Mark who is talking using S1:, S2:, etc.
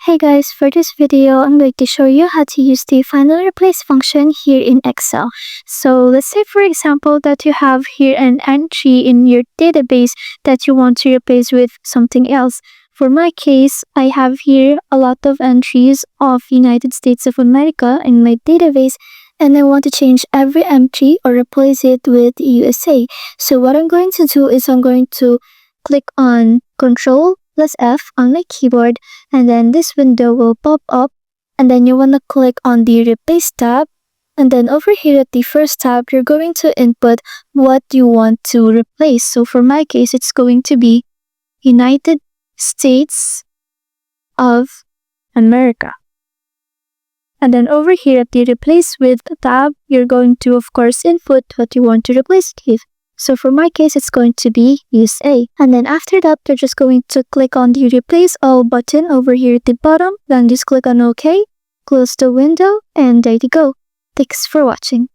S1: Hey guys, for this video, I'm going to show you how to use the find and replace function here in Excel. So let's say for example that you have here an entry in your database that you want to replace with something else. For my case, I have here a lot of entries of United States of America in my database, and I want to change every entry or replace it with USA. So what I'm going to do is I'm going to click on Ctrl+F on my keyboard, and then this window will pop up, and then you want to click on the Replace tab, and then over here at the first tab, you're going to input what you want to replace. So for my case, it's going to be United States of America. And then over here at the Replace With tab, you're going to, of course, input what you want to replace it with. So for my case, it's going to be USA. And then after that, you're just going to click on the Replace All button over here at the bottom. Then just click on OK, close the window, and there you go. Thanks for watching.